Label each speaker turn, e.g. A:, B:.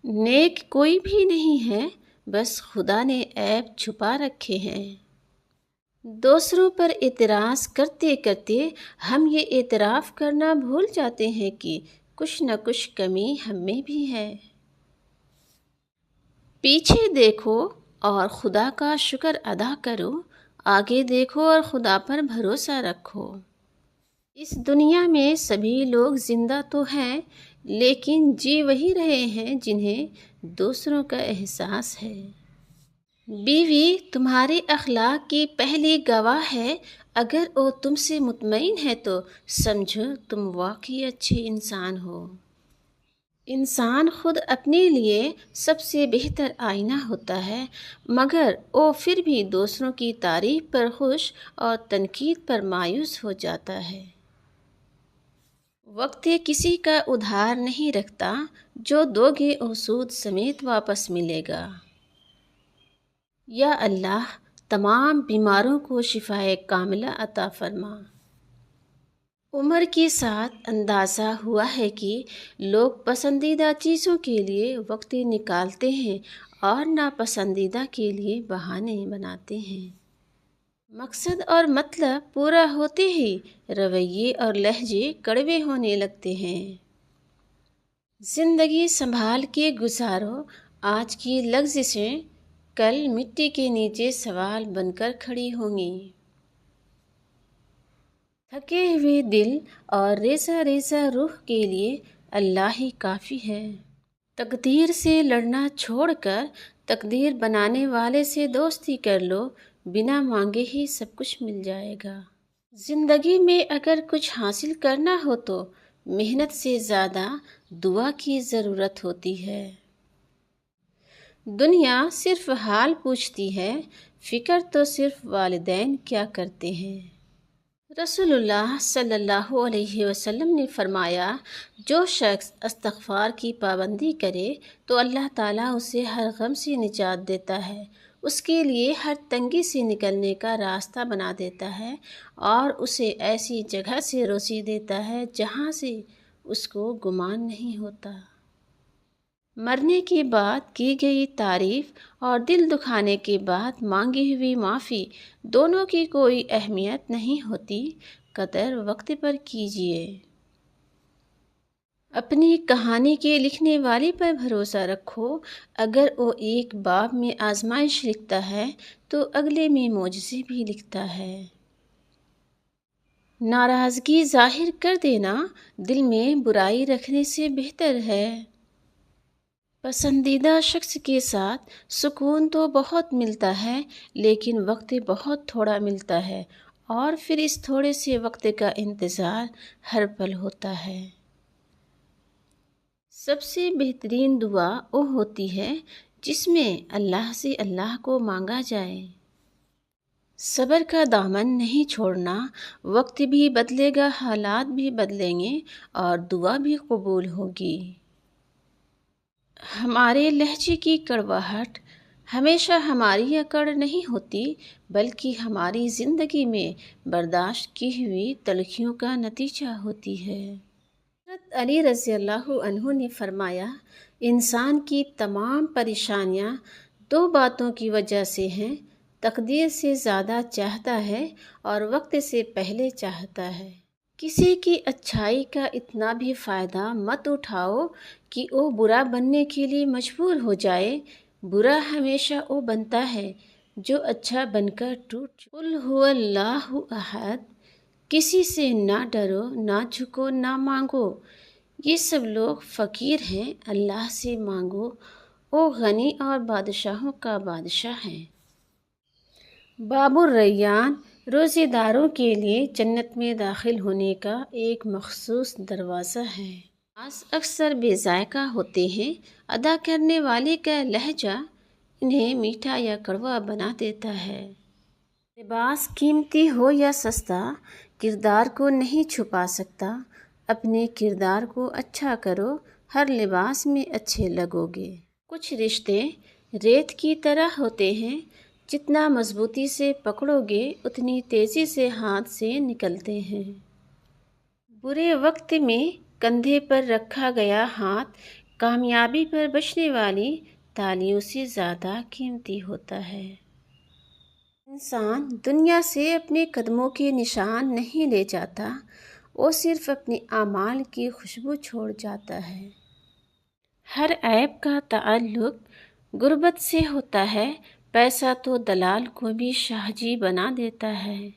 A: نیک کوئی بھی نہیں ہے، بس خدا نے عیب چھپا رکھے ہیں۔ دوسروں پر اعتراض کرتے کرتے ہم یہ اعتراف کرنا بھول جاتے ہیں کہ کچھ نہ کچھ کمی ہم میں بھی ہے۔ پیچھے دیکھو اور خدا کا شکر ادا کرو، آگے دیکھو اور خدا پر بھروسہ رکھو۔ اس دنیا میں سبھی لوگ زندہ تو ہیں، لیکن جی وہی رہے ہیں جنہیں دوسروں کا احساس ہے۔ بیوی تمہارے اخلاق کی پہلی گواہ ہے، اگر وہ تم سے مطمئن ہے تو سمجھو تم واقعی اچھے انسان ہو۔ انسان خود اپنے لیے سب سے بہتر آئینہ ہوتا ہے، مگر وہ پھر بھی دوسروں کی تعریف پر خوش اور تنقید پر مایوس ہو جاتا ہے۔ وقت کسی کا ادھار نہیں رکھتا، جو دو گے وہ سود سمیت واپس ملے گا۔ یا اللہ تمام بیماروں کو شفائے کاملہ عطا فرما۔ عمر کے ساتھ اندازہ ہوا ہے کہ لوگ پسندیدہ چیزوں کے لیے وقت نکالتے ہیں اور ناپسندیدہ کے لیے بہانے بناتے ہیں۔ مقصد اور مطلب پورا ہوتے ہی رویے اور لہجے کڑوے ہونے لگتے ہیں۔ زندگی سنبھال کے گزارو، آج کی لغزشیں کل مٹی کے نیچے سوال بن کر کھڑی ہوں گی۔ تھکے ہوئے دل اور ریزہ ریزہ روح کے لیے اللہ ہی کافی ہے۔ تقدیر سے لڑنا چھوڑ کر تقدیر بنانے والے سے دوستی کر لو، بنا مانگے ہی سب کچھ مل جائے گا۔ زندگی میں اگر کچھ حاصل کرنا ہو تو محنت سے زیادہ دعا کی ضرورت ہوتی ہے۔ دنیا صرف حال پوچھتی ہے، فکر تو صرف والدین کیا کرتے ہیں۔ رسول اللہ صلی اللہ علیہ وسلم نے فرمایا، جو شخص استغفار کی پابندی کرے تو اللہ تعالیٰ اسے ہر غم سے نجات دیتا ہے، اس کے لیے ہر تنگی سے نکلنے کا راستہ بنا دیتا ہے اور اسے ایسی جگہ سے روزی دیتا ہے جہاں سے اس کو گمان نہیں ہوتا۔ مرنے کے بعد کی گئی تعریف اور دل دکھانے کے بعد مانگی ہوئی معافی دونوں کی کوئی اہمیت نہیں ہوتی، قدر وقت پر کیجیے۔ اپنی کہانی کے لکھنے والے پر بھروسہ رکھو، اگر وہ ایک باب میں آزمائش لکھتا ہے تو اگلے میں معجزے بھی لکھتا ہے۔ ناراضگی ظاہر کر دینا دل میں برائی رکھنے سے بہتر ہے۔ پسندیدہ شخص کے ساتھ سکون تو بہت ملتا ہے، لیکن وقت بہت تھوڑا ملتا ہے اور پھر اس تھوڑے سے وقت کا انتظار ہر پل ہوتا ہے۔ سب سے بہترین دعا وہ ہوتی ہے جس میں اللہ سے اللہ کو مانگا جائے۔ صبر کا دامن نہیں چھوڑنا، وقت بھی بدلے گا، حالات بھی بدلیں گے اور دعا بھی قبول ہوگی۔ ہمارے لہجے کی کڑواہٹ ہمیشہ ہماری اکڑ نہیں ہوتی، بلکہ ہماری زندگی میں برداشت کی ہوئی تلخیوں کا نتیجہ ہوتی ہے۔ حضرت علی رضی اللہ عنہ نے فرمایا، انسان کی تمام پریشانیاں دو باتوں کی وجہ سے ہیں، تقدیر سے زیادہ چاہتا ہے اور وقت سے پہلے چاہتا ہے۔ کسی کی اچھائی کا اتنا بھی فائدہ مت اٹھاؤ کہ وہ برا بننے کے لیے مجبور ہو جائے۔ برا ہمیشہ وہ بنتا ہے جو اچھا بن کر ٹوٹ جائے۔ قل هو اللہ احد، کسی سے نہ ڈرو، نہ جھکو، نہ مانگو۔ یہ سب لوگ فقیر ہیں، اللہ سے مانگو، وہ غنی اور بادشاہوں کا بادشاہ ہے۔ باب الریان روزے داروں کے لیے جنت میں داخل ہونے کا ایک مخصوص دروازہ ہے۔ نماز اکثر بے ذائقہ ہوتے ہیں، ادا کرنے والے کا لہجہ انہیں میٹھا یا کڑوا بنا دیتا ہے۔ لباس قیمتی ہو یا سستا، کردار کو نہیں چھپا سکتا۔ اپنے کردار کو اچھا کرو، ہر لباس میں اچھے لگو گے۔ کچھ رشتے ریت کی طرح ہوتے ہیں، جتنا مضبوطی سے پکڑو گے اتنی تیزی سے ہاتھ سے نکلتے ہیں۔ برے وقت میں کندھے پر رکھا گیا ہاتھ کامیابی پر بچنے والی تالیوں سے زیادہ قیمتی ہوتا ہے۔ انسان دنیا سے اپنے قدموں کے نشان نہیں لے جاتا، وہ صرف اپنے اعمال کی خوشبو چھوڑ جاتا ہے۔ ہر عیب کا تعلق غربت سے ہوتا ہے، پیسہ تو دلال کو بھی شاہ جی بنا دیتا ہے۔